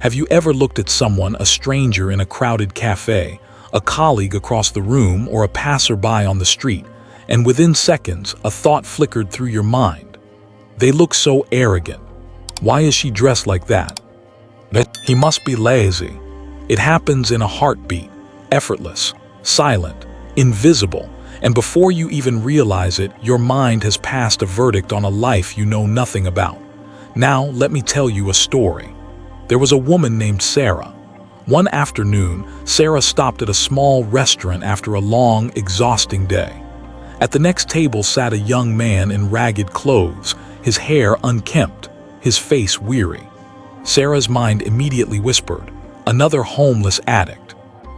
Have you ever looked at someone, a stranger in a crowded cafe, a colleague across the room, or a passerby on the street, and within seconds, a thought flickered through your mind? They look so arrogant. Why is she dressed like that? He must be lazy. It happens in a heartbeat, effortless, silent, invisible, and before you even realize it, your mind has passed a verdict on a life you know nothing about. Now, let me tell you a story. There was a woman named Sarah. One afternoon, Sarah stopped at a small restaurant after a long, exhausting day. At the next table sat a young man in ragged clothes, his hair unkempt, his face weary. Sarah's mind immediately whispered, "Another homeless addict."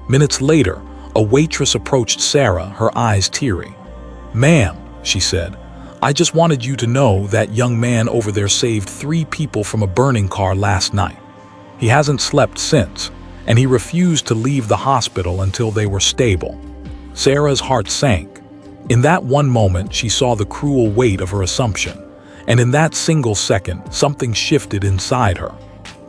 Minutes later, a waitress approached Sarah, her eyes teary. "Ma'am," she said, "I just wanted you to know that young man over there saved 3 people from a burning car last night. He hasn't slept since, and he refused to leave the hospital until they were stable." Sarah's heart sank. In that one moment, she saw the cruel weight of her assumption, and in that single second, something shifted inside her.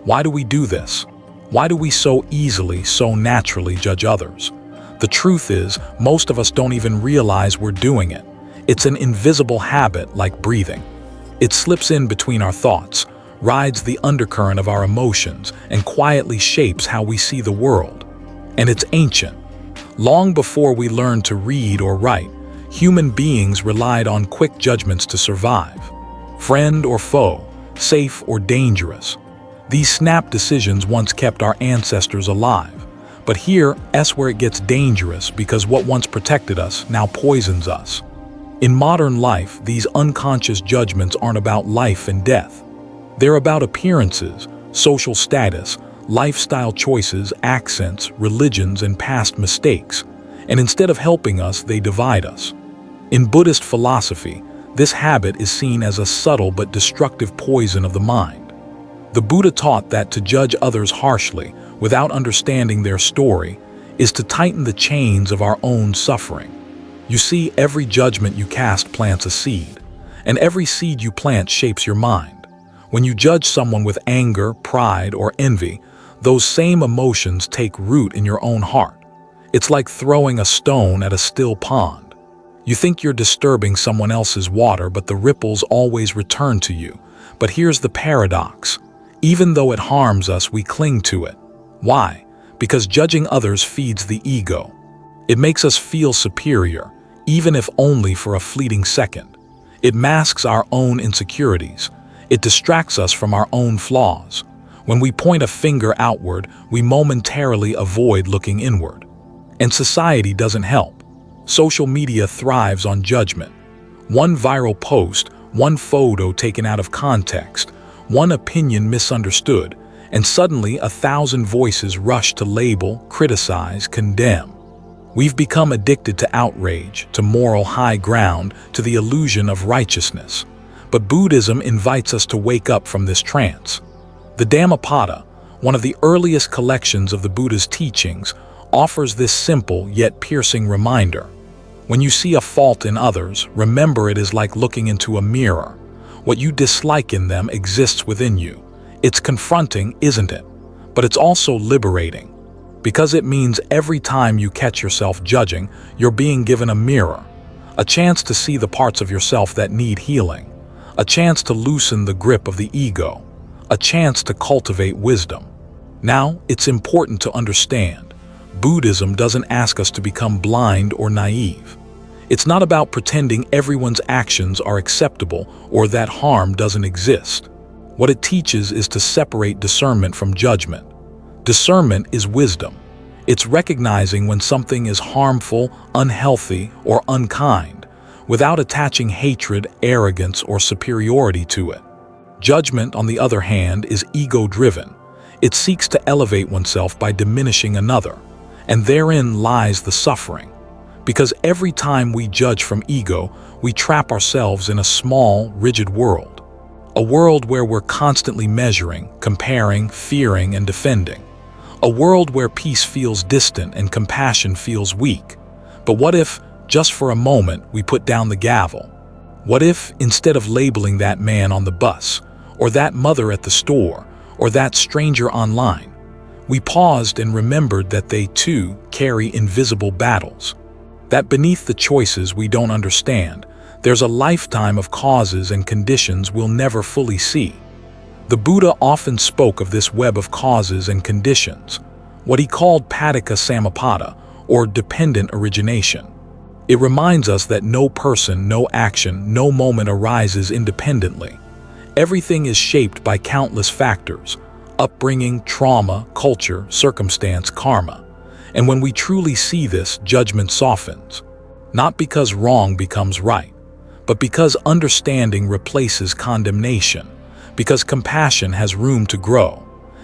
Why do we do this? Why do we so easily, so naturally judge others? The truth is, most of us don't even realize we're doing it. It's an invisible habit like breathing. It slips in between our thoughts, rides the undercurrent of our emotions, and quietly shapes how we see the world. And it's ancient. Long before we learned to read or write, human beings relied on quick judgments to survive. Friend or foe, safe or dangerous. These snap decisions once kept our ancestors alive. But here's where it gets dangerous, because what once protected us now poisons us. In modern life, these unconscious judgments aren't about life and death. They're about appearances, social status, lifestyle choices, accents, religions, and past mistakes. And instead of helping us, they divide us. In Buddhist philosophy, this habit is seen as a subtle but destructive poison of the mind. The Buddha taught that to judge others harshly, without understanding their story, is to tighten the chains of our own suffering. You see, every judgment you cast plants a seed, and every seed you plant shapes your mind. When you judge someone with anger, pride, or envy, those same emotions take root in your own heart. It's like throwing a stone at a still pond. You think you're disturbing someone else's water, but the ripples always return to you. But here's the paradox. Even though it harms us, we cling to it. Why? Because judging others feeds the ego. It makes us feel superior, even if only for a fleeting second. It masks our own insecurities. It distracts us from our own flaws. When we point a finger outward, we momentarily avoid looking inward. And society doesn't help. Social media thrives on judgment. One viral post, one photo taken out of context, one opinion misunderstood, and suddenly 1,000 voices rush to label, criticize, condemn. We've become addicted to outrage, to moral high ground, to the illusion of righteousness. But Buddhism invites us to wake up from this trance. The Dhammapada, one of the earliest collections of the Buddha's teachings, offers this simple yet piercing reminder. When you see a fault in others, remember it is like looking into a mirror. What you dislike in them exists within you. It's confronting, isn't it? But it's also liberating. Because it means every time you catch yourself judging, you're being given a mirror, a chance to see the parts of yourself that need healing, a chance to loosen the grip of the ego, a chance to cultivate wisdom. Now, it's important to understand, Buddhism doesn't ask us to become blind or naive. It's not about pretending everyone's actions are acceptable or that harm doesn't exist. What it teaches is to separate discernment from judgment. Discernment is wisdom. It's recognizing when something is harmful, unhealthy, or unkind, without attaching hatred, arrogance, or superiority to it. Judgment, on the other hand, is ego-driven. It seeks to elevate oneself by diminishing another, and therein lies the suffering. Because every time we judge from ego, we trap ourselves in a small, rigid world. A world where we're constantly measuring, comparing, fearing, and defending. A world where peace feels distant and compassion feels weak. But what if, just for a moment, we put down the gavel? What if, instead of labeling that man on the bus, or that mother at the store, or that stranger online. We paused and remembered that they too carry invisible battles. That beneath the choices we don't understand, there's a lifetime of causes and conditions we'll never fully see. The Buddha often spoke of this web of causes and conditions, what he called paticca samuppada, or dependent origination. It reminds us that no person, no action, no moment arises independently. Everything is shaped by countless factors: upbringing, trauma, culture, circumstance, karma. And when we truly see this, judgment softens. Not because wrong becomes right, but because understanding replaces condemnation, because compassion has room to grow.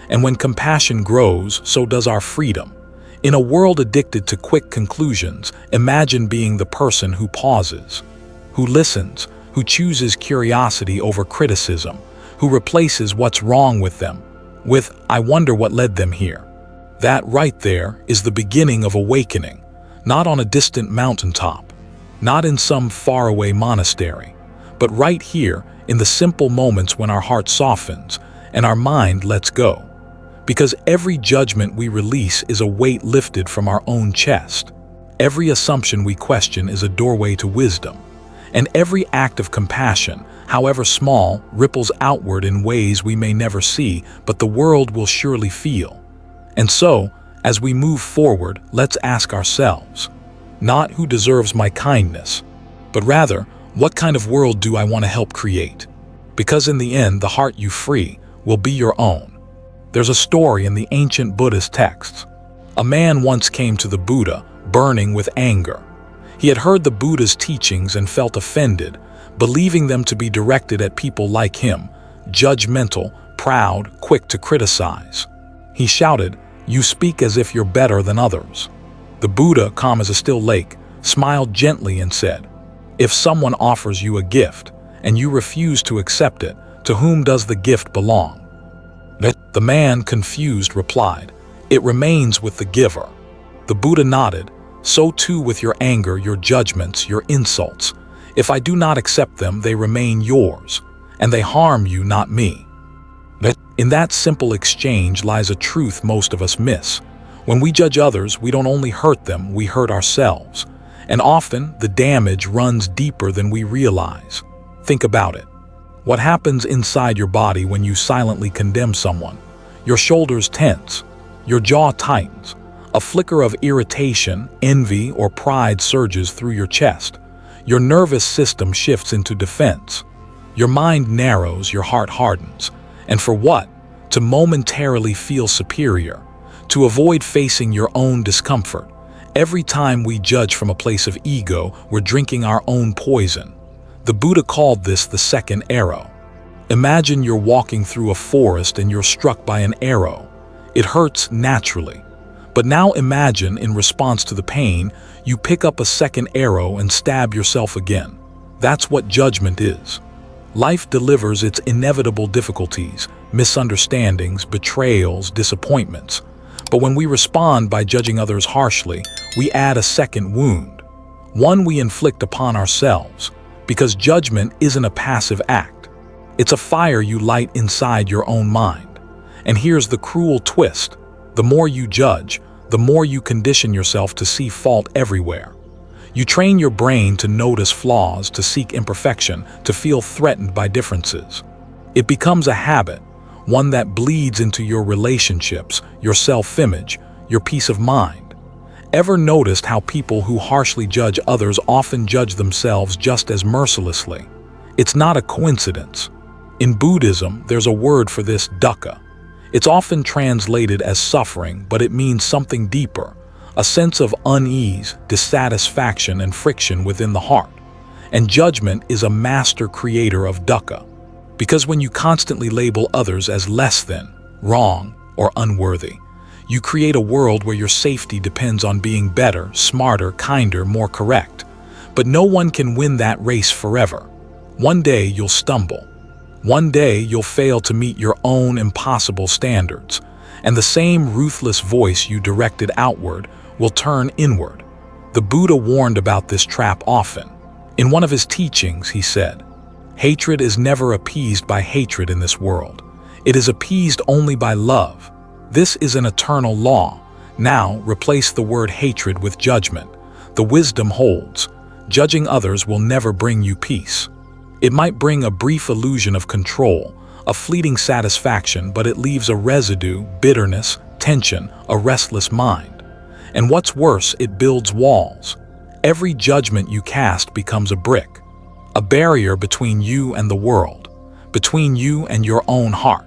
And when compassion grows, so does our freedom. In a world addicted to quick conclusions, imagine being the person who pauses, who listens, who chooses curiosity over criticism, who replaces what's wrong with them with, "I wonder what led them here." That right there is the beginning of awakening, not on a distant mountaintop, not in some faraway monastery, but right here in the simple moments when our heart softens and our mind lets go. Because every judgment we release is a weight lifted from our own chest. Every assumption we question is a doorway to wisdom. And every act of compassion, however small, ripples outward in ways we may never see, but the world will surely feel. And so, as we move forward, let's ask ourselves, not who deserves my kindness, but rather, what kind of world do I want to help create? Because in the end, the heart you free will be your own. There's a story in the ancient Buddhist texts. A man once came to the Buddha, burning with anger. He had heard the Buddha's teachings and felt offended, believing them to be directed at people like him, judgmental, proud, quick to criticize. He shouted, "You speak as if you're better than others." The Buddha, calm as a still lake, smiled gently and said, "If someone offers you a gift, and you refuse to accept it, to whom does the gift belong?" The man, confused, replied, "It remains with the giver." The Buddha nodded, "So too with your anger, your judgments, your insults. If I do not accept them, they remain yours, and they harm you, not me." In that simple exchange lies a truth most of us miss. When we judge others, we don't only hurt them, we hurt ourselves. And often, the damage runs deeper than we realize. Think about it. What happens inside your body when you silently condemn someone? Your shoulders tense, your jaw tightens, a flicker of irritation, envy, or pride surges through your chest. Your nervous system shifts into defense. Your mind narrows, your heart hardens. And for what? To momentarily feel superior, to avoid facing your own discomfort. Every time we judge from a place of ego, we're drinking our own poison. The Buddha called this the second arrow. Imagine you're walking through a forest and you're struck by an arrow. It hurts naturally. But now imagine, in response to the pain, you pick up a second arrow and stab yourself again. That's what judgment is. Life delivers its inevitable difficulties, misunderstandings, betrayals, disappointments. But when we respond by judging others harshly, we add a second wound, one we inflict upon ourselves, because judgment isn't a passive act. It's a fire you light inside your own mind. And here's the cruel twist. The more you judge, the more you condition yourself to see fault everywhere. You train your brain to notice flaws, to seek imperfection, to feel threatened by differences. It becomes a habit, one that bleeds into your relationships, your self-image, your peace of mind. Ever noticed how people who harshly judge others often judge themselves just as mercilessly? It's not a coincidence. In Buddhism, there's a word for this, dukkha. It's often translated as suffering, but it means something deeper. A sense of unease, dissatisfaction, and friction within the heart. And judgment is a master creator of dukkha. Because when you constantly label others as less than, wrong, or unworthy, you create a world where your safety depends on being better, smarter, kinder, more correct. But no one can win that race forever. One day you'll stumble. One day you'll fail to meet your own impossible standards. And the same ruthless voice you directed outward will turn inward. The Buddha warned about this trap often. In one of his teachings, he said, "Hatred is never appeased by hatred in this world. It is appeased only by love. This is an eternal law. Now, replace the word hatred with judgment. The wisdom holds. Judging others will never bring you peace. It might bring a brief illusion of control, a fleeting satisfaction, but it leaves a residue, bitterness, tension, a restless mind. And what's worse, it builds walls. Every judgment you cast becomes a brick, a barrier between you and the world, between you and your own heart.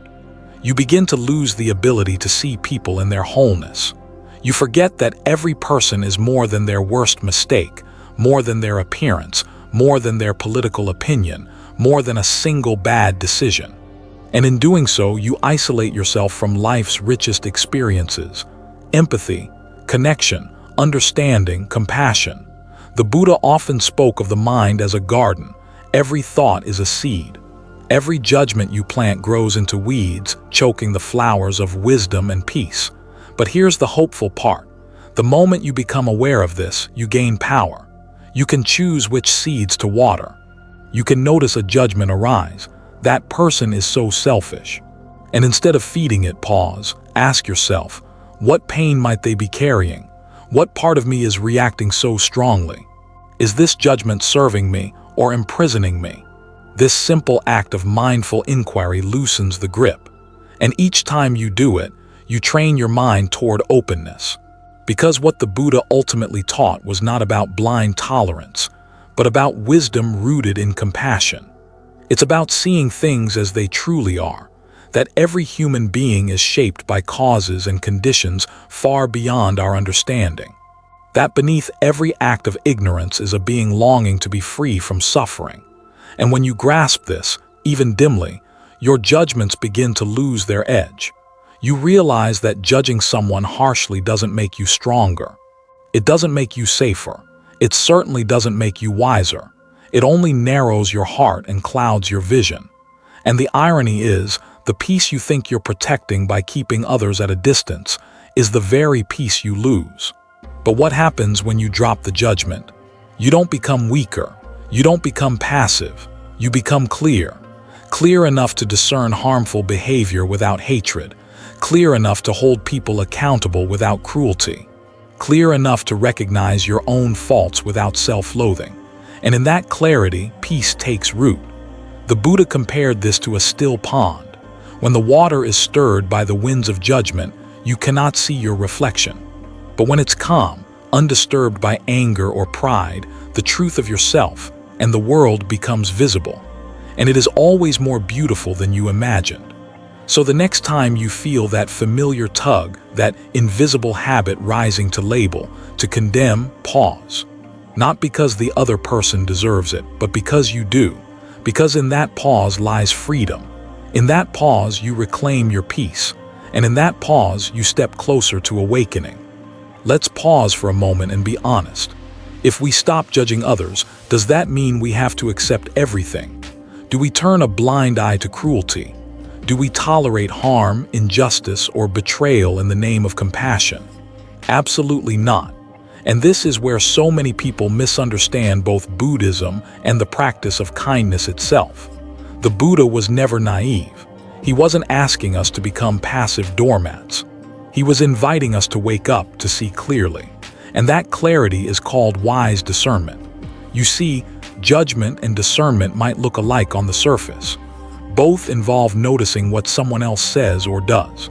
You begin to lose the ability to see people in their wholeness. You forget that every person is more than their worst mistake, more than their appearance, more than their political opinion, more than a single bad decision. And in doing so, you isolate yourself from life's richest experiences: empathy, connection, understanding, compassion. The Buddha often spoke of the mind as a garden. Every thought is a seed. Every judgment you plant grows into weeds, choking the flowers of wisdom and peace. But here's the hopeful part. The moment you become aware of this, you gain power. You can choose which seeds to water. You can notice a judgment arise. That person is so selfish. And instead of feeding it, pause. Ask yourself, what pain might they be carrying? What part of me is reacting so strongly? Is this judgment serving me or imprisoning me? This simple act of mindful inquiry loosens the grip. And each time you do it, you train your mind toward openness. Because what the Buddha ultimately taught was not about blind tolerance, but about wisdom rooted in compassion. It's about seeing things as they truly are, that every human being is shaped by causes and conditions far beyond our understanding. That beneath every act of ignorance is a being longing to be free from suffering. And when you grasp this, even dimly, your judgments begin to lose their edge. You realize that judging someone harshly doesn't make you stronger. It doesn't make you safer. It certainly doesn't make you wiser. It only narrows your heart and clouds your vision. And the irony is, the peace you think you're protecting by keeping others at a distance is the very peace you lose. But what happens when you drop the judgment? You don't become weaker. You don't become passive. You become clear. Clear enough to discern harmful behavior without hatred. Clear enough to hold people accountable without cruelty. Clear enough to recognize your own faults without self-loathing. And in that clarity, peace takes root. The Buddha compared this to a still pond. When the water is stirred by the winds of judgment, you cannot see your reflection. But when it's calm, undisturbed by anger or pride, the truth of yourself and the world becomes visible. And it is always more beautiful than you imagined. So the next time you feel that familiar tug, that invisible habit rising to label, to condemn, pause. Not because the other person deserves it, but because you do. Because in that pause lies freedom. In that pause you reclaim your peace. And in that pause you step closer to awakening. Let's pause for a moment and be honest. If we stop judging others, does that mean we have to accept everything? Do we turn a blind eye to cruelty? Do we tolerate harm, injustice, or betrayal in the name of compassion? Absolutely not. And this is where so many people misunderstand both Buddhism and the practice of kindness itself. The Buddha was never naive. He wasn't asking us to become passive doormats. He was inviting us to wake up, to see clearly. And that clarity is called wise discernment. You see, judgment and discernment might look alike on the surface. Both involve noticing what someone else says or does.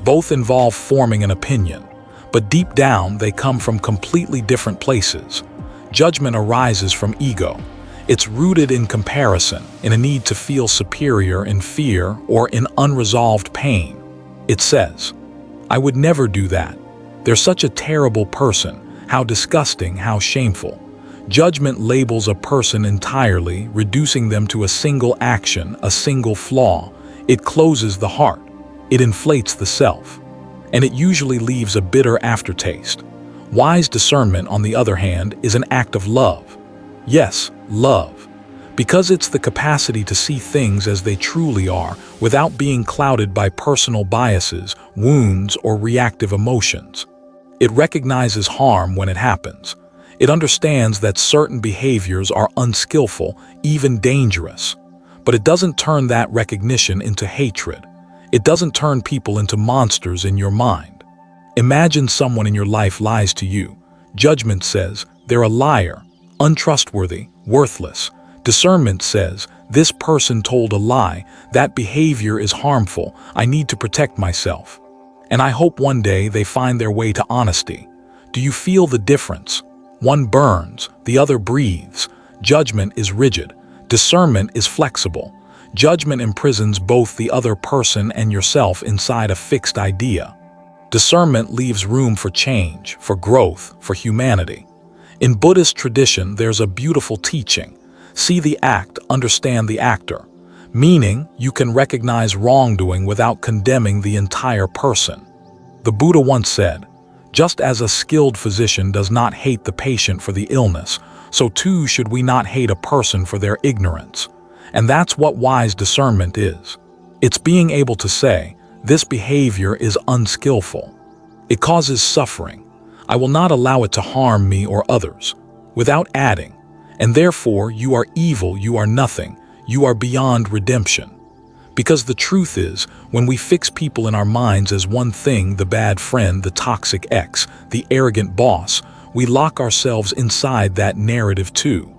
Both involve forming an opinion. But deep down, they come from completely different places. Judgment arises from ego. It's rooted in comparison, in a need to feel superior, in fear, or in unresolved pain. It says, "I would never do that. They're such a terrible person. How disgusting, how shameful." Judgment labels a person entirely, reducing them to a single action, a single flaw. It closes the heart. It inflates the self. And it usually leaves a bitter aftertaste. Wise discernment, on the other hand, is an act of love. Yes, love. Because it's the capacity to see things as they truly are, without being clouded by personal biases, wounds, or reactive emotions. It recognizes harm when it happens. It understands that certain behaviors are unskillful, even dangerous. But it doesn't turn that recognition into hatred. It doesn't turn people into monsters in your mind. Imagine someone in your life lies to you. Judgment says they're a liar, untrustworthy, worthless. Discernment says this person told a lie, that behavior is harmful, I need to protect myself. And I hope one day they find their way to honesty. Do you feel the difference? One burns, the other breathes. Judgment is rigid. Discernment is flexible. Judgment imprisons both the other person and yourself inside a fixed idea. Discernment leaves room for change, for growth, for humanity. In Buddhist tradition, there's a beautiful teaching. See the act, understand the actor. Meaning, you can recognize wrongdoing without condemning the entire person. The Buddha once said, just as a skilled physician does not hate the patient for the illness, so too should we not hate a person for their ignorance. And that's what wise discernment is. It's being able to say, this behavior is unskillful. It causes suffering. I will not allow it to harm me or others, without adding, and therefore you are evil, you are nothing, you are beyond redemption. Because the truth is, when we fix people in our minds as one thing, the bad friend, the toxic ex, the arrogant boss, we lock ourselves inside that narrative too.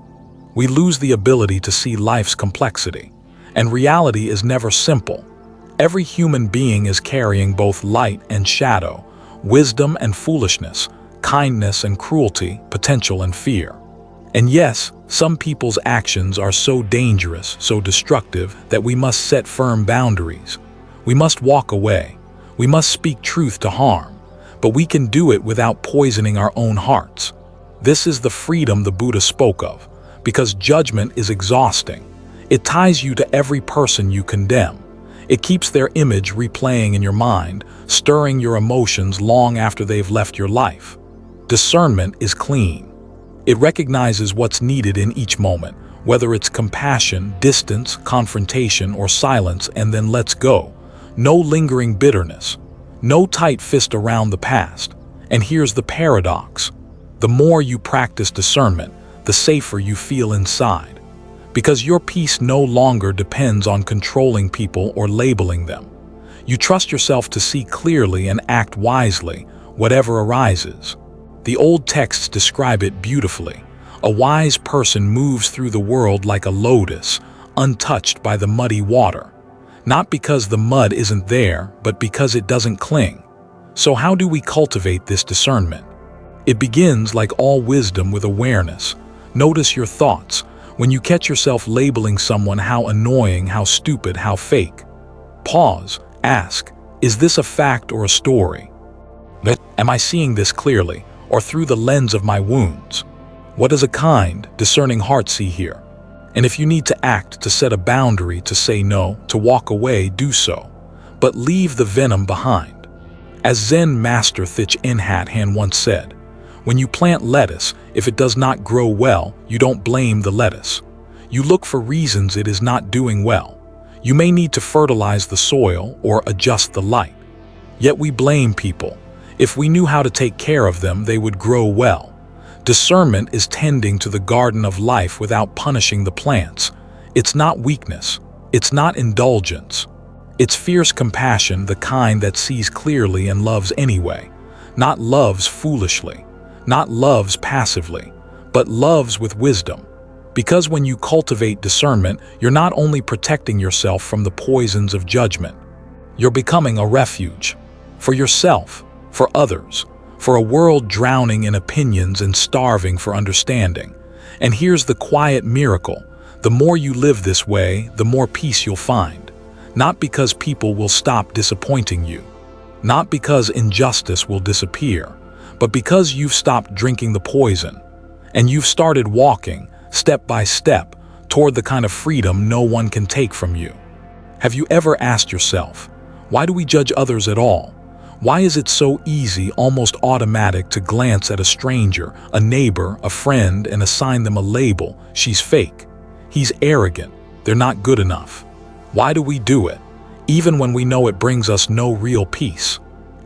We lose the ability to see life's complexity. And reality is never simple. Every human being is carrying both light and shadow, wisdom and foolishness, kindness and cruelty, potential and fear. And yes, some people's actions are so dangerous, so destructive, that we must set firm boundaries. We must walk away. We must speak truth to harm. But we can do it without poisoning our own hearts. This is the freedom the Buddha spoke of, because judgment is exhausting. It ties you to every person you condemn. It keeps their image replaying in your mind, stirring your emotions long after they've left your life. Discernment is clean. It recognizes what's needed in each moment, whether it's compassion, distance, confrontation, or silence, and then lets go. No lingering bitterness. No tight fist around the past. And here's the paradox. The more you practice discernment, the safer you feel inside. Because your peace no longer depends on controlling people or labeling them. You trust yourself to see clearly and act wisely, whatever arises. The old texts describe it beautifully. A wise person moves through the world like a lotus, untouched by the muddy water. Not because the mud isn't there, but because it doesn't cling. So how do we cultivate this discernment? It begins, like all wisdom, with awareness. Notice your thoughts. When you catch yourself labeling someone how annoying, how stupid, how fake. Pause. Ask, is this a fact or a story? Am I seeing this clearly, or through the lens of my wounds? What does a kind, discerning heart see here? And if you need to act, to set a boundary, to say no, to walk away, do so. But leave the venom behind. As Zen master Thich Nhat Hanh once said, when you plant lettuce, if it does not grow well, you don't blame the lettuce. You look for reasons it is not doing well. You may need to fertilize the soil or adjust the light. Yet we blame people. If we knew how to take care of them, they would grow well. Discernment is tending to the garden of life without punishing the plants. It's not weakness. It's not indulgence. It's fierce compassion, the kind that sees clearly and loves anyway. Not loves foolishly. Not loves passively, but loves with wisdom. Because when you cultivate discernment, you're not only protecting yourself from the poisons of judgment, you're becoming a refuge. For yourself, for others, for a world drowning in opinions and starving for understanding. And here's the quiet miracle. The more you live this way, the more peace you'll find. Not because people will stop disappointing you. Not because injustice will disappear. But because you've stopped drinking the poison, and you've started walking, step by step, toward the kind of freedom no one can take from you. Have you ever asked yourself, why do we judge others at all? Why is it so easy, almost automatic, to glance at a stranger, a neighbor, a friend, and assign them a label? She's fake. He's arrogant. They're not good enough. Why do we do it? Even when we know it brings us no real peace.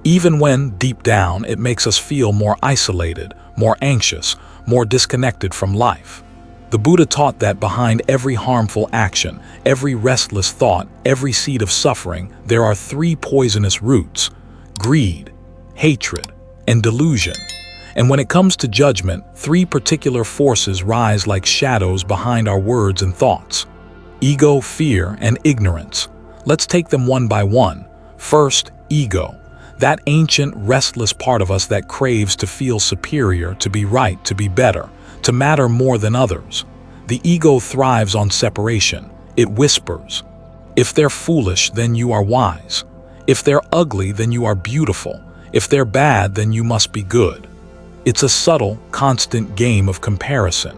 Even when, deep down, it makes us feel more isolated, more anxious, more disconnected from life. The Buddha taught that behind every harmful action, every restless thought, every seed of suffering, there are three poisonous roots: greed, hatred, and delusion. And when it comes to judgment, three particular forces rise like shadows behind our words and thoughts: ego, fear, and ignorance. Let's take them one by one. First, ego. That ancient, restless part of us that craves to feel superior, to be right, to be better, to matter more than others. The ego thrives on separation. It whispers, "If they're foolish, then you are wise. If they're ugly, then you are beautiful. If they're bad, then you must be good." It's a subtle, constant game of comparison,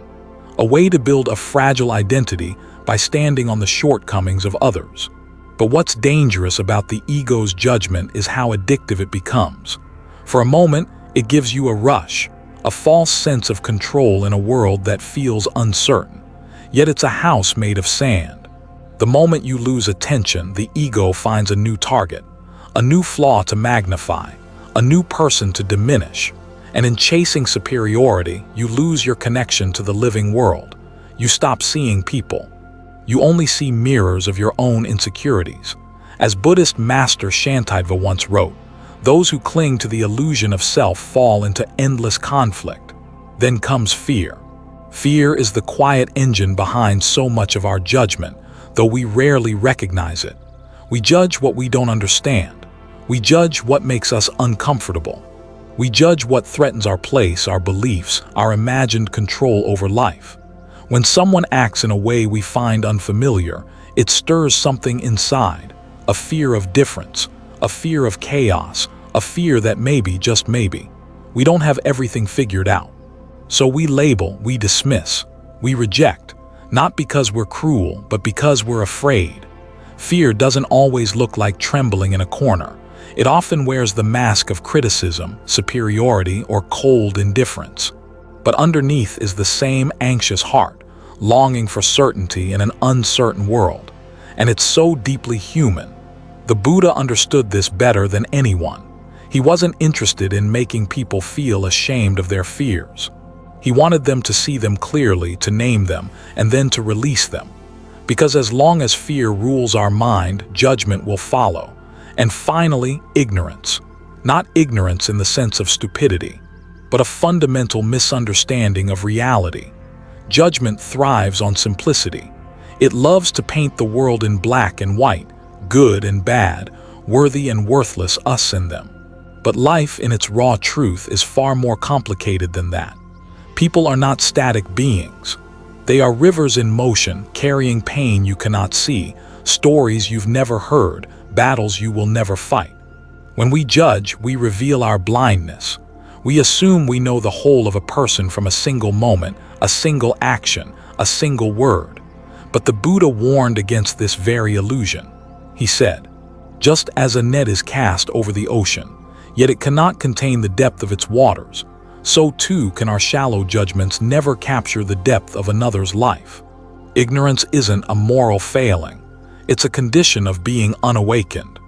a way to build a fragile identity by standing on the shortcomings of others. But what's dangerous about the ego's judgment is how addictive it becomes. For a moment, it gives you a rush, a false sense of control in a world that feels uncertain. Yet it's a house made of sand. The moment you lose attention, the ego finds a new target, a new flaw to magnify, a new person to diminish. And in chasing superiority, you lose your connection to the living world. You stop seeing people. You only see mirrors of your own insecurities. As Buddhist master Shantideva once wrote, those who cling to the illusion of self fall into endless conflict. Then comes fear. Fear is the quiet engine behind so much of our judgment, though we rarely recognize it. We judge what we don't understand. We judge what makes us uncomfortable. We judge what threatens our place, our beliefs, our imagined control over life. When someone acts in a way we find unfamiliar, it stirs something inside, a fear of difference, a fear of chaos, a fear that maybe, just maybe, we don't have everything figured out. So we label, we dismiss, we reject, not because we're cruel, but because we're afraid. Fear doesn't always look like trembling in a corner. It often wears the mask of criticism, superiority, or cold indifference. But underneath is the same anxious heart, longing for certainty in an uncertain world. And it's so deeply human. The Buddha understood this better than anyone. He wasn't interested in making people feel ashamed of their fears. He wanted them to see them clearly, to name them, and then to release them. Because as long as fear rules our mind, judgment will follow. And finally, ignorance. Not ignorance in the sense of stupidity, but a fundamental misunderstanding of reality. Judgment thrives on simplicity. It loves to paint the world in black and white, good and bad, worthy and worthless, us and them. But life in its raw truth is far more complicated than that. People are not static beings. They are rivers in motion, carrying pain you cannot see, stories you've never heard, battles you will never fight. When we judge, we reveal our blindness. We assume we know the whole of a person from a single moment, a single action, a single word. But the Buddha warned against this very illusion. He said, "Just as a net is cast over the ocean, yet it cannot contain the depth of its waters, so too can our shallow judgments never capture the depth of another's life." Ignorance isn't a moral failing. It's a condition of being unawakened.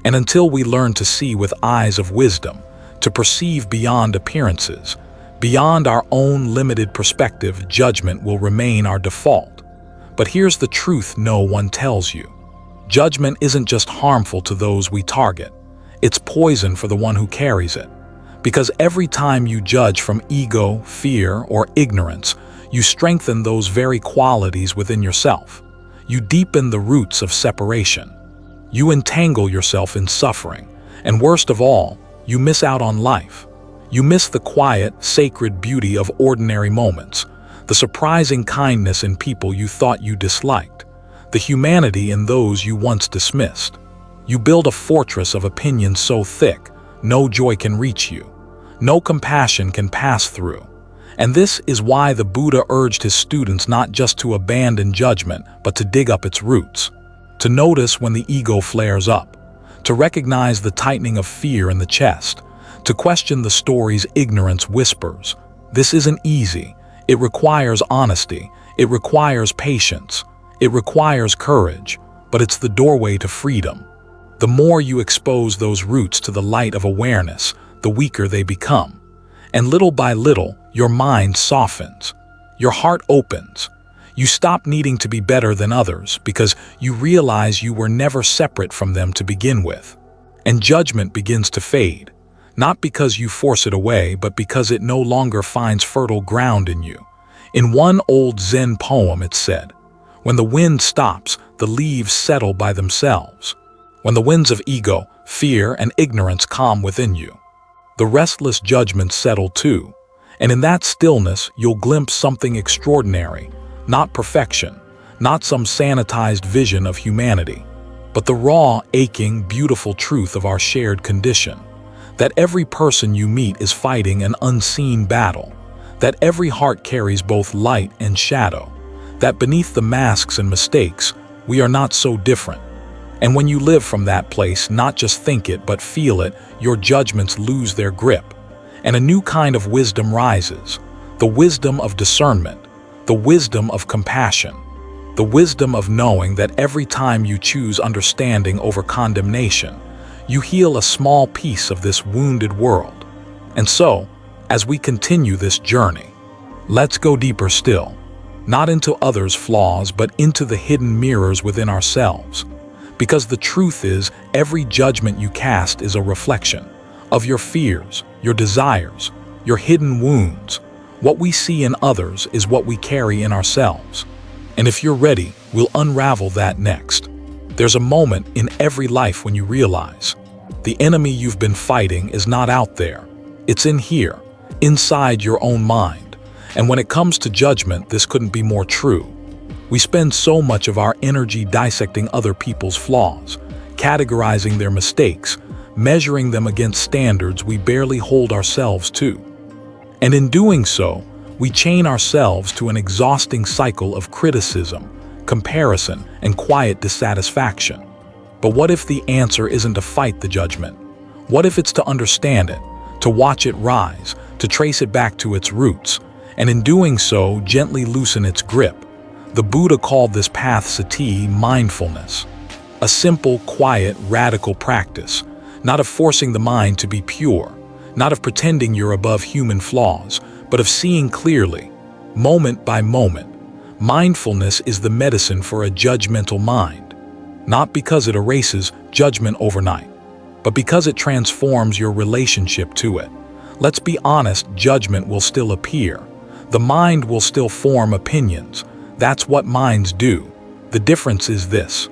And until we learn to see with eyes of wisdom, to perceive beyond appearances, beyond our own limited perspective, judgment will remain our default. But here's the truth no one tells you. Judgment isn't just harmful to those we target. It's poison for the one who carries it. Because every time you judge from ego, fear, or ignorance, you strengthen those very qualities within yourself. You deepen the roots of separation. You entangle yourself in suffering. And worst of all, you miss out on life. You miss the quiet, sacred beauty of ordinary moments, the surprising kindness in people you thought you disliked, the humanity in those you once dismissed. You build a fortress of opinions so thick, no joy can reach you. No compassion can pass through. And this is why the Buddha urged his students not just to abandon judgment, but to dig up its roots, to notice when the ego flares up, to recognize the tightening of fear in the chest, to question the stories ignorance whispers. This isn't easy. It requires honesty. It requires patience. It requires courage, but it's the doorway to freedom. The more you expose those roots to the light of awareness, the weaker they become. And little by little, your mind softens. Your heart opens. You stop needing to be better than others because you realize you were never separate from them to begin with. And judgment begins to fade, not because you force it away, but because it no longer finds fertile ground in you. In one old Zen poem it said, "When the wind stops, the leaves settle by themselves. When the winds of ego, fear, and ignorance calm within you, the restless judgments settle too. And in that stillness, you'll glimpse something extraordinary, not perfection, not some sanitized vision of humanity, but the raw, aching, beautiful truth of our shared condition. That every person you meet is fighting an unseen battle. That every heart carries both light and shadow. That beneath the masks and mistakes, we are not so different. And when you live from that place, not just think it, but feel it, your judgments lose their grip. And a new kind of wisdom rises. The wisdom of discernment. The wisdom of compassion. The wisdom of knowing that every time you choose understanding over condemnation, you heal a small piece of this wounded world. And so, as we continue this journey, let's go deeper still, not into others' flaws, but into the hidden mirrors within ourselves. Because the truth is, every judgment you cast is a reflection of your fears, your desires, your hidden wounds. What we see in others is what we carry in ourselves. And if you're ready, we'll unravel that next. There's a moment in every life when you realize the enemy you've been fighting is not out there. It's in here, inside your own mind. And when it comes to judgment, this couldn't be more true. We spend so much of our energy dissecting other people's flaws, categorizing their mistakes, measuring them against standards we barely hold ourselves to. And in doing so, we chain ourselves to an exhausting cycle of criticism, comparison, and quiet dissatisfaction. But what if the answer isn't to fight the judgment? What if it's to understand it, to watch it rise, to trace it back to its roots, and in doing so, gently loosen its grip? The Buddha called this path sati, mindfulness. A simple, quiet, radical practice, not of forcing the mind to be pure, not of pretending you're above human flaws, but of seeing clearly, moment by moment. Mindfulness is the medicine for a judgmental mind, not because it erases judgment overnight, but because it transforms your relationship to it. Let's be honest, judgment will still appear. The mind will still form opinions. That's what minds do. The difference is this.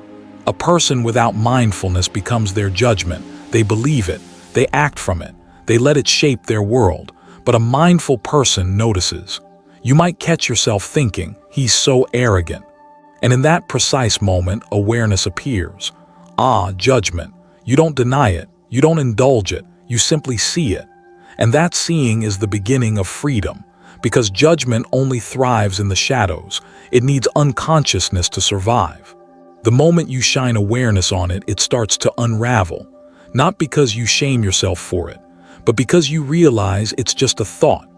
A person without mindfulness becomes their judgment. They believe it. They act from it. They let it shape their world. But a mindful person notices. You might catch yourself thinking, he's so arrogant. And in that precise moment, awareness appears. Ah, judgment. You don't deny it. You don't indulge it. You simply see it. And that seeing is the beginning of freedom. Because judgment only thrives in the shadows. It needs unconsciousness to survive. The moment you shine awareness on it, it starts to unravel. Not because you shame yourself for it, but because you realize it's just a thought,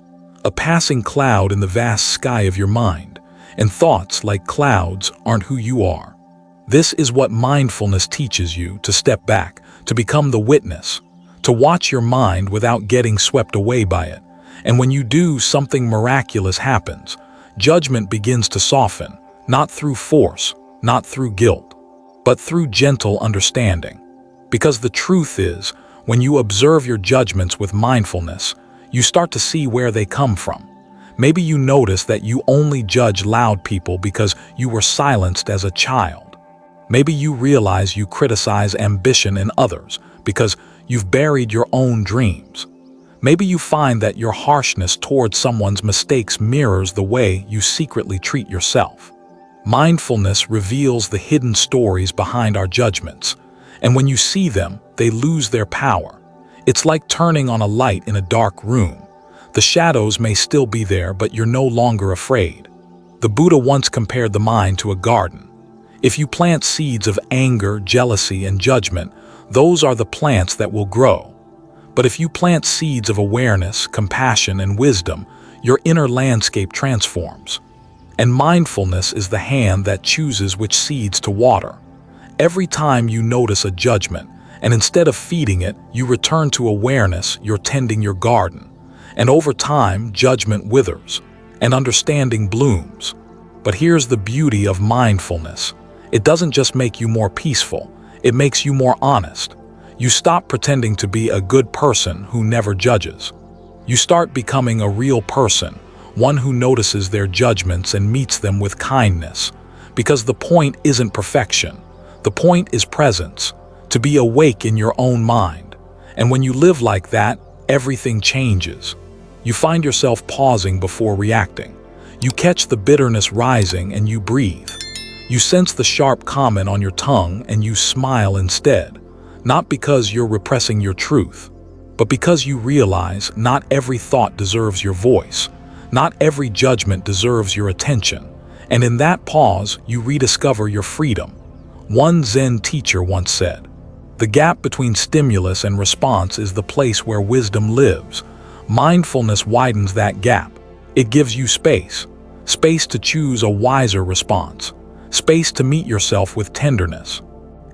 a passing cloud in the vast sky of your mind. And thoughts, like clouds, aren't who you are. This is what mindfulness teaches you: to step back, to become the witness, to watch your mind without getting swept away by it. And when you do, something miraculous happens. Judgment begins to soften, not through force, not through guilt, but through gentle understanding. Because the truth is, when you observe your judgments with mindfulness, you start to see where they come from. Maybe you notice that you only judge loud people because you were silenced as a child. Maybe you realize you criticize ambition in others because you've buried your own dreams. Maybe you find that your harshness towards someone's mistakes mirrors the way you secretly treat yourself. Mindfulness reveals the hidden stories behind our judgments, and when you see them, they lose their power. It's like turning on a light in a dark room. The shadows may still be there, but you're no longer afraid. The Buddha once compared the mind to a garden. If you plant seeds of anger, jealousy, and judgment, those are the plants that will grow. But if you plant seeds of awareness, compassion, and wisdom, your inner landscape transforms. And mindfulness is the hand that chooses which seeds to water. Every time you notice a judgment, and instead of feeding it, you return to awareness, you're tending your garden. And over time, judgment withers. and understanding blooms. But here's the beauty of mindfulness. It doesn't just make you more peaceful, it makes you more honest. You stop pretending to be a good person who never judges. You start becoming a real person, one who notices their judgments and meets them with kindness. Because the point isn't perfection. The point is presence, to be awake in your own mind. And when you live like that, everything changes. You find yourself pausing before reacting. You catch the bitterness rising and you breathe. You sense the sharp comment on your tongue and you smile instead. Not because you're repressing your truth, but because you realize not every thought deserves your voice. Not every judgment deserves your attention. And in that pause, you rediscover your freedom. One Zen teacher once said, "The gap between stimulus and response is the place where wisdom lives." Mindfulness widens that gap. It gives you space. Space to choose a wiser response. Space to meet yourself with tenderness.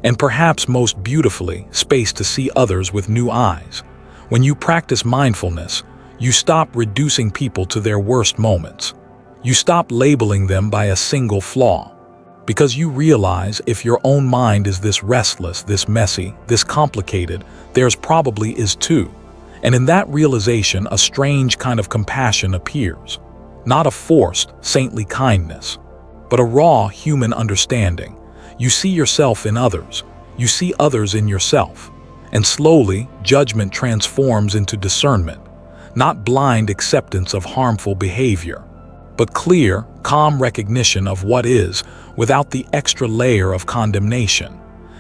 And perhaps most beautifully, space to see others with new eyes. When you practice mindfulness, you stop reducing people to their worst moments. You stop labeling them by a single flaw. Because you realize if your own mind is this restless, this messy, this complicated, theirs probably is too. And in that realization, a strange kind of compassion appears. Not a forced, saintly kindness, but a raw human understanding. You see yourself in others. You see others in yourself. And slowly, judgment transforms into discernment. Not blind acceptance of harmful behavior, but clear, calm recognition of what is without the extra layer of condemnation.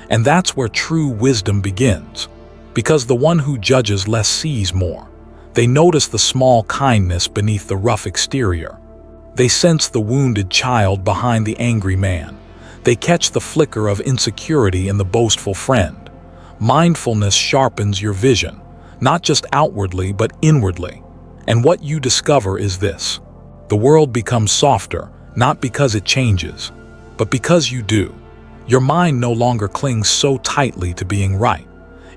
And that's where true wisdom begins. Because the one who judges less sees more. They notice the small kindness beneath the rough exterior. They sense the wounded child behind the angry man. They catch the flicker of insecurity in the boastful friend. Mindfulness sharpens your vision, not just outwardly but inwardly. And what you discover is this. The world becomes softer, not because it changes, but because you do. Your mind no longer clings so tightly to being right.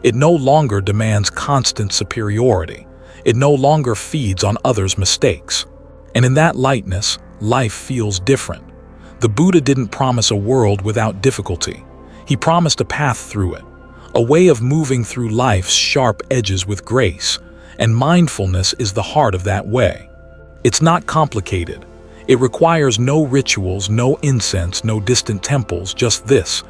It no longer demands constant superiority. It no longer feeds on others' mistakes. And in that lightness, life feels different. The Buddha didn't promise a world without difficulty. He promised a path through it, a way of moving through life's sharp edges with grace, and mindfulness is the heart of that way. It's not complicated. It requires no rituals, no incense, no distant temples, just this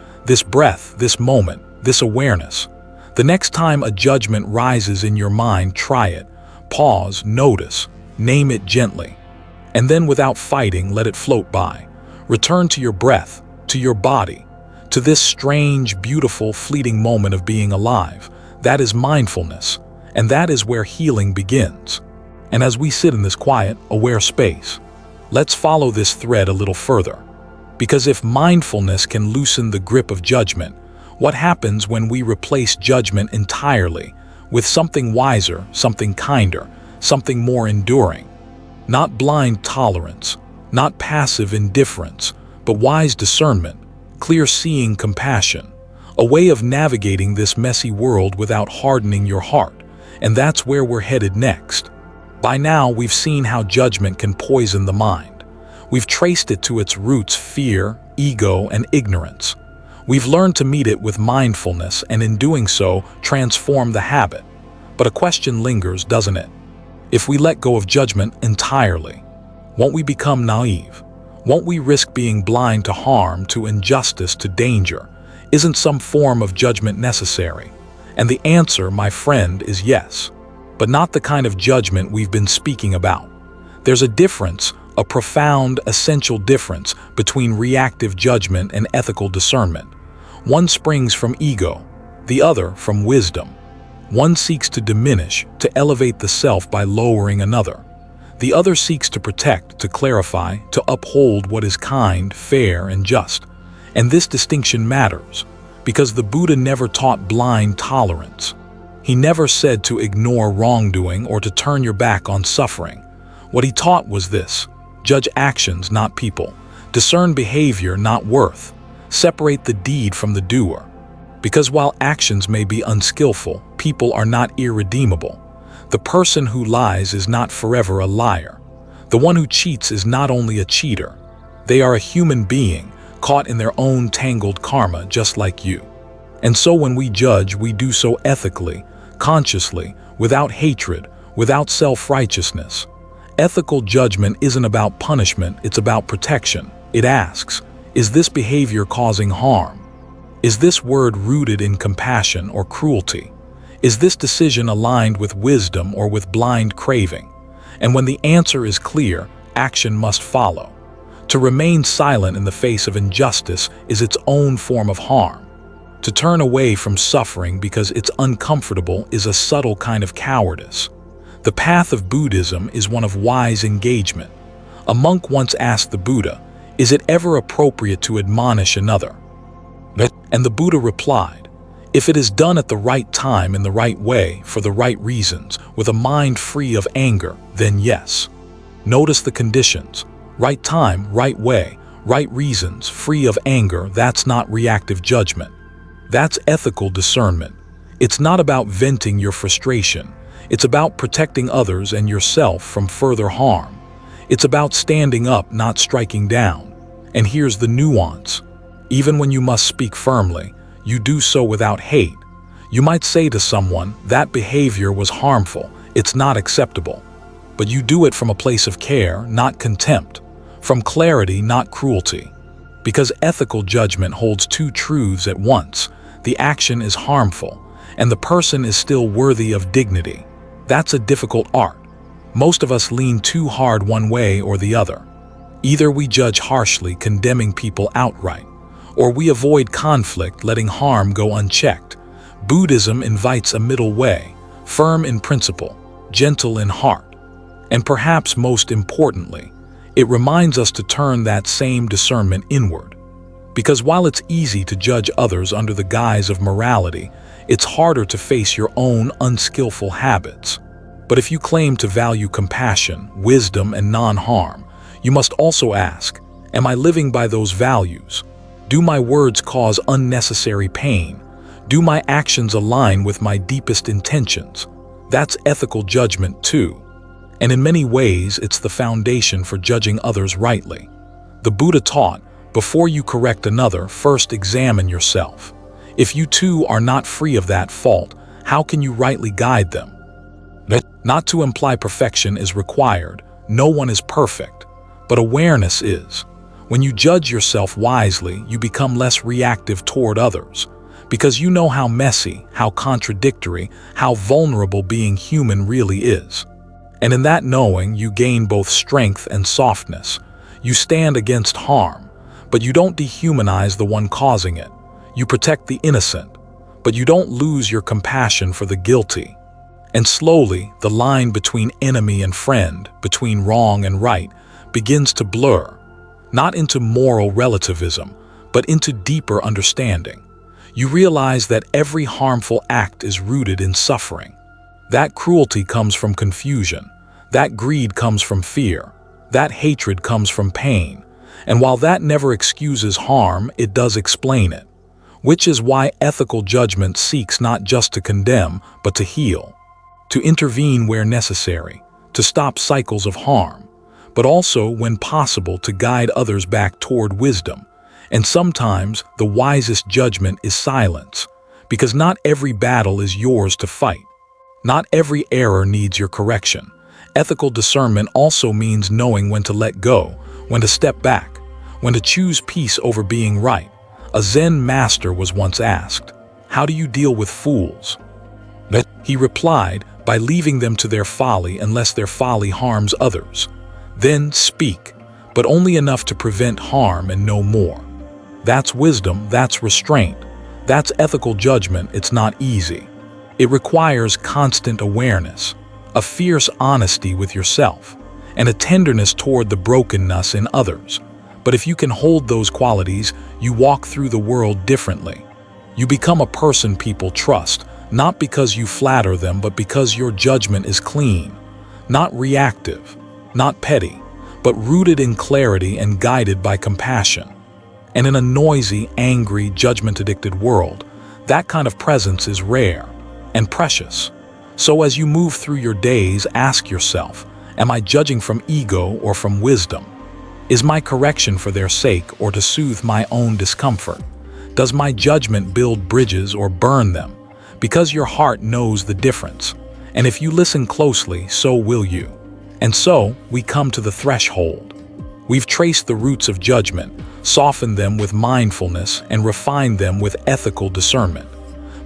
breath, this moment, this awareness. The next time a judgment rises in your mind, try it. Pause, notice, name it gently. And then without fighting, let it float by. Return to your breath, to your body, to this strange, beautiful, fleeting moment of being alive. That is mindfulness, and that is where healing begins. And as we sit in this quiet, aware space, let's follow this thread a little further. Because if mindfulness can loosen the grip of judgment, what happens when we replace judgment entirely with something wiser, something kinder, something more enduring? Not blind tolerance, not passive indifference, but wise discernment, clear-seeing compassion, a way of navigating this messy world without hardening your heart. And that's where we're headed next. By now, we've seen how judgment can poison the mind. We've traced it to its roots: fear, ego, and ignorance. We've learned to meet it with mindfulness, and in doing so, transform the habit. But a question lingers, doesn't it? If we let go of judgment entirely, won't we become naive? Won't we risk being blind to harm, to injustice, to danger? Isn't some form of judgment necessary? And the answer, my friend, is yes. But not the kind of judgment we've been speaking about. There's a difference, a profound, essential difference between reactive judgment and ethical discernment. One springs from ego, the other from wisdom. One seeks to diminish, to elevate the self by lowering another. The other seeks to protect, to clarify, to uphold what is kind, fair, and just. And this distinction matters, because the Buddha never taught blind tolerance. He never said to ignore wrongdoing or to turn your back on suffering. What he taught was this: judge actions, not people. Discern behavior, not worth. Separate the deed from the doer. Because while actions may be unskillful, people are not irredeemable. The person who lies is not forever a liar. The one who cheats is not only a cheater, they are a human being caught in their own tangled karma just like you. And so when we judge, we do so ethically, consciously, without hatred, without self-righteousness. Ethical judgment isn't about punishment, it's about protection. It asks, is this behavior causing harm? Is this word rooted in compassion or cruelty? Is this decision aligned with wisdom or with blind craving? And when the answer is clear, action must follow. To remain silent in the face of injustice is its own form of harm. To turn away from suffering because it's uncomfortable is a subtle kind of cowardice. The path of Buddhism is one of wise engagement. A monk once asked the Buddha, "Is it ever appropriate to admonish another?" And the Buddha replied, "If it is done at the right time in the right way, for the right reasons, with a mind free of anger, then yes." Notice the conditions. Right time, right way, right reasons, free of anger, that's not reactive judgment. That's ethical discernment. It's not about venting your frustration. It's about protecting others and yourself from further harm. It's about standing up, not striking down. And here's the nuance. Even when you must speak firmly, you do so without hate. You might say to someone, that behavior was harmful, it's not acceptable. But you do it from a place of care, not contempt. From clarity, not cruelty. Because ethical judgment holds two truths at once. The action is harmful, and the person is still worthy of dignity. That's a difficult art. Most of us lean too hard one way or the other. Either we judge harshly, condemning people outright, or we avoid conflict, letting harm go unchecked. Buddhism invites a middle way, firm in principle, gentle in heart. And perhaps most importantly, it reminds us to turn that same discernment inward. Because while it's easy to judge others under the guise of morality, it's harder to face your own unskillful habits. But if you claim to value compassion, wisdom, and non-harm, you must also ask, am I living by those values? Do my words cause unnecessary pain? Do my actions align with my deepest intentions? That's ethical judgment too. And in many ways, it's the foundation for judging others rightly. The Buddha taught, before you correct another, first examine yourself. If you too are not free of that fault, how can you rightly guide them? Not to imply perfection is required. No one is perfect, but awareness is. When you judge yourself wisely, you become less reactive toward others, because you know how messy, how contradictory, how vulnerable being human really is. And in that knowing, you gain both strength and softness. You stand against harm, but you don't dehumanize the one causing it. You protect the innocent, but you don't lose your compassion for the guilty. And slowly, the line between enemy and friend, between wrong and right, begins to blur, not into moral relativism, but into deeper understanding. You realize that every harmful act is rooted in suffering. That cruelty comes from confusion. That greed comes from fear. That hatred comes from pain. And while that never excuses harm, it does explain it. Which is why ethical judgment seeks not just to condemn, but to heal. To intervene where necessary, to stop cycles of harm, but also, when possible, to guide others back toward wisdom. And sometimes, the wisest judgment is silence, because not every battle is yours to fight. Not every error needs your correction. Ethical discernment also means knowing when to let go, when to step back, when to choose peace over being right. A Zen master was once asked, "How do you deal with fools?" He replied, "By leaving them to their folly unless their folly harms others. Then speak, but only enough to prevent harm and no more." That's wisdom, that's restraint, that's ethical judgment. It's not easy. It requires constant awareness, a fierce honesty with yourself, and a tenderness toward the brokenness in others. But if you can hold those qualities, you walk through the world differently. You become a person people trust, not because you flatter them, but because your judgment is clean, not reactive, not petty, but rooted in clarity and guided by compassion. And in a noisy, angry, judgment-addicted world, that kind of presence is rare and precious. So as you move through your days, ask yourself, Am I judging from ego or from wisdom? Is my correction for their sake or to soothe my own discomfort? Does my judgment build bridges or burn them? Because your heart knows the difference. And if you listen closely, so will you. And so, we come to the threshold. We've traced the roots of judgment, softened them with mindfulness, and refined them with ethical discernment.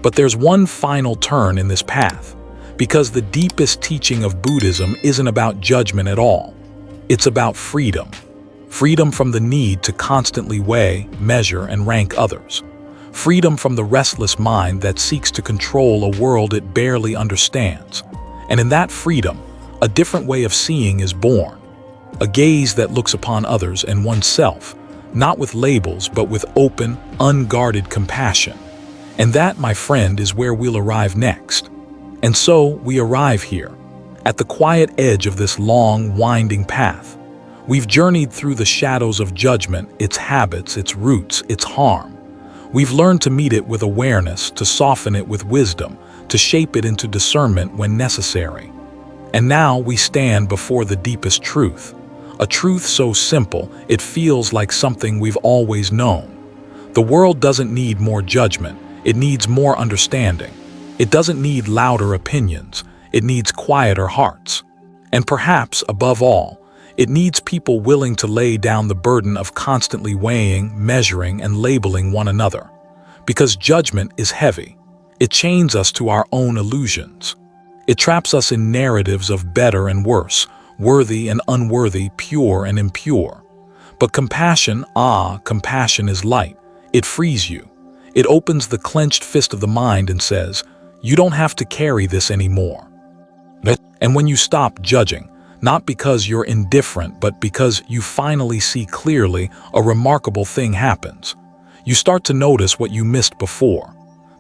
But there's one final turn in this path, because the deepest teaching of Buddhism isn't about judgment at all. It's about freedom. Freedom from the need to constantly weigh, measure, and rank others. Freedom from the restless mind that seeks to control a world it barely understands. And in that freedom, a different way of seeing is born. A gaze that looks upon others and oneself, not with labels but with open, unguarded compassion. And that, my friend, is where we'll arrive next. And so we arrive here, at the quiet edge of this long, winding path. We've journeyed through the shadows of judgment, its habits, its roots, its harm. We've learned to meet it with awareness, to soften it with wisdom, to shape it into discernment when necessary. And now we stand before the deepest truth, a truth so simple it feels like something we've always known. The world doesn't need more judgment, it needs more understanding. It doesn't need louder opinions, it needs quieter hearts. And perhaps, above all, it needs people willing to lay down the burden of constantly weighing, measuring, and labeling one another. Because judgment is heavy. It chains us to our own illusions. It traps us in narratives of better and worse, worthy and unworthy, pure and impure. But compassion is light. It frees you. It opens the clenched fist of the mind and says, you don't have to carry this anymore. And when you stop judging, not because you're indifferent, but because you finally see clearly, a remarkable thing happens. You start to notice what you missed before.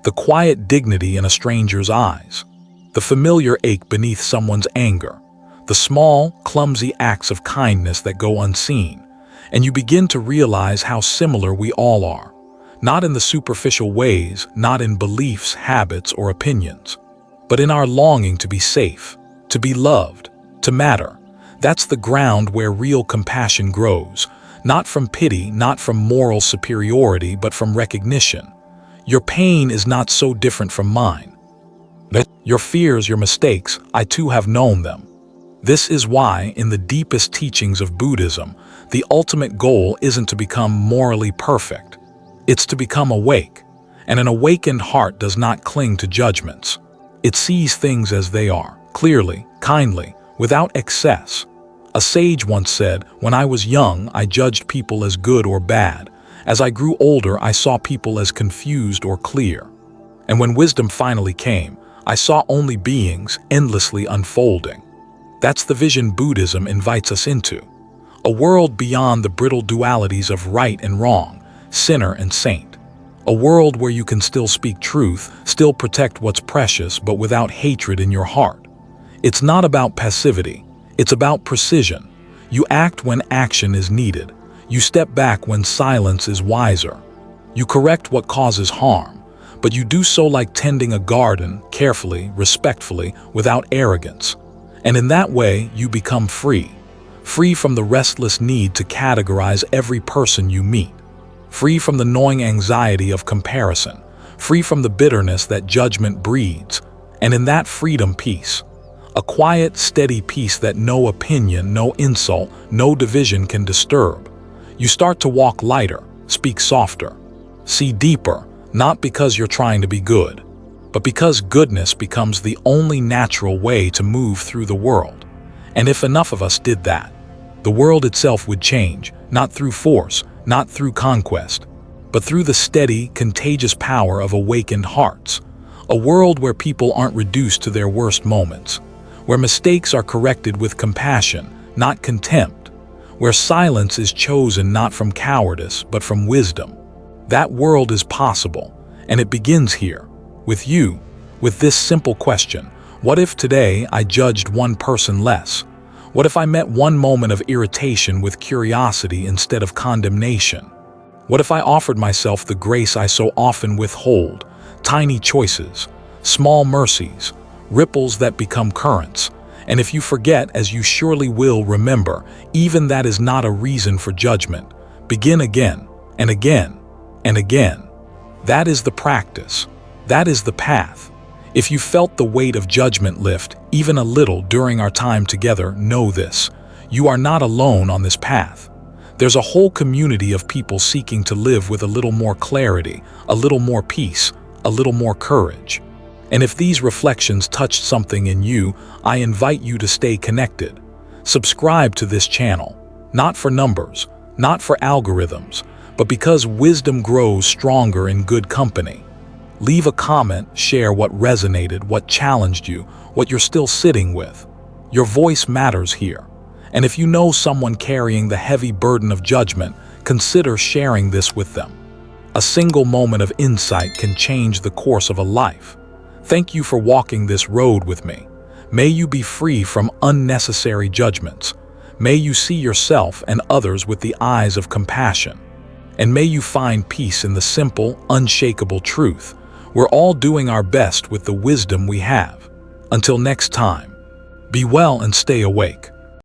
The quiet dignity in a stranger's eyes. The familiar ache beneath someone's anger. The small, clumsy acts of kindness that go unseen. And you begin to realize how similar we all are. Not in the superficial ways, not in beliefs, habits, or opinions, but in our longing to be safe, to be loved, to matter. That's the ground where real compassion grows, not from pity, not from moral superiority, but from recognition. Your pain is not so different from mine. Your fears, your mistakes, I too have known them. This is why, in the deepest teachings of Buddhism, the ultimate goal isn't to become morally perfect. It's to become awake, and an awakened heart does not cling to judgments. It sees things as they are, clearly, kindly, without excess. A sage once said, when I was young, I judged people as good or bad. As I grew older, I saw people as confused or clear. And when wisdom finally came, I saw only beings endlessly unfolding. That's the vision Buddhism invites us into. A world beyond the brittle dualities of right and wrong, sinner and saint. A world where you can still speak truth, still protect what's precious, but without hatred in your heart. It's not about passivity. It's about precision. You act when action is needed. You step back when silence is wiser. You correct what causes harm, but you do so like tending a garden, carefully, respectfully, without arrogance. And in that way, you become free. Free from the restless need to categorize every person you meet. Free from the gnawing anxiety of comparison. Free from the bitterness that judgment breeds. And in that freedom, peace. A quiet, steady peace that no opinion, no insult, no division can disturb. You start to walk lighter, speak softer, see deeper, not because you're trying to be good, but because goodness becomes the only natural way to move through the world. And if enough of us did that, the world itself would change, not through force, not through conquest, but through the steady, contagious power of awakened hearts. A world where people aren't reduced to their worst moments, where mistakes are corrected with compassion, not contempt, where silence is chosen not from cowardice, but from wisdom. That world is possible, and it begins here, with you, with this simple question: what if today I judged one person less? What if I met one moment of irritation with curiosity instead of condemnation? What if I offered myself the grace I so often withhold, tiny choices, small mercies, ripples that become currents, And if you forget, as you surely will, remember, even that is not a reason for judgment. Begin again, and again, and again. That is the practice. That is the path. If you felt the weight of judgment lift, even a little, during our time together, know this: you are not alone on this path. There's a whole community of people seeking to live with a little more clarity, a little more peace, a little more courage. And if these reflections touched something in you, I invite you to stay connected. Subscribe to this channel, not for numbers, not for algorithms, but because wisdom grows stronger in good company. Leave a comment, share what resonated, what challenged you, what you're still sitting with. Your voice matters here. And if you know someone carrying the heavy burden of judgment, consider sharing this with them. A single moment of insight can change the course of a life. Thank you for walking this road with me. May you be free from unnecessary judgments. May you see yourself and others with the eyes of compassion. And may you find peace in the simple, unshakable truth. We're all doing our best with the wisdom we have. Until next time, be well and stay awake.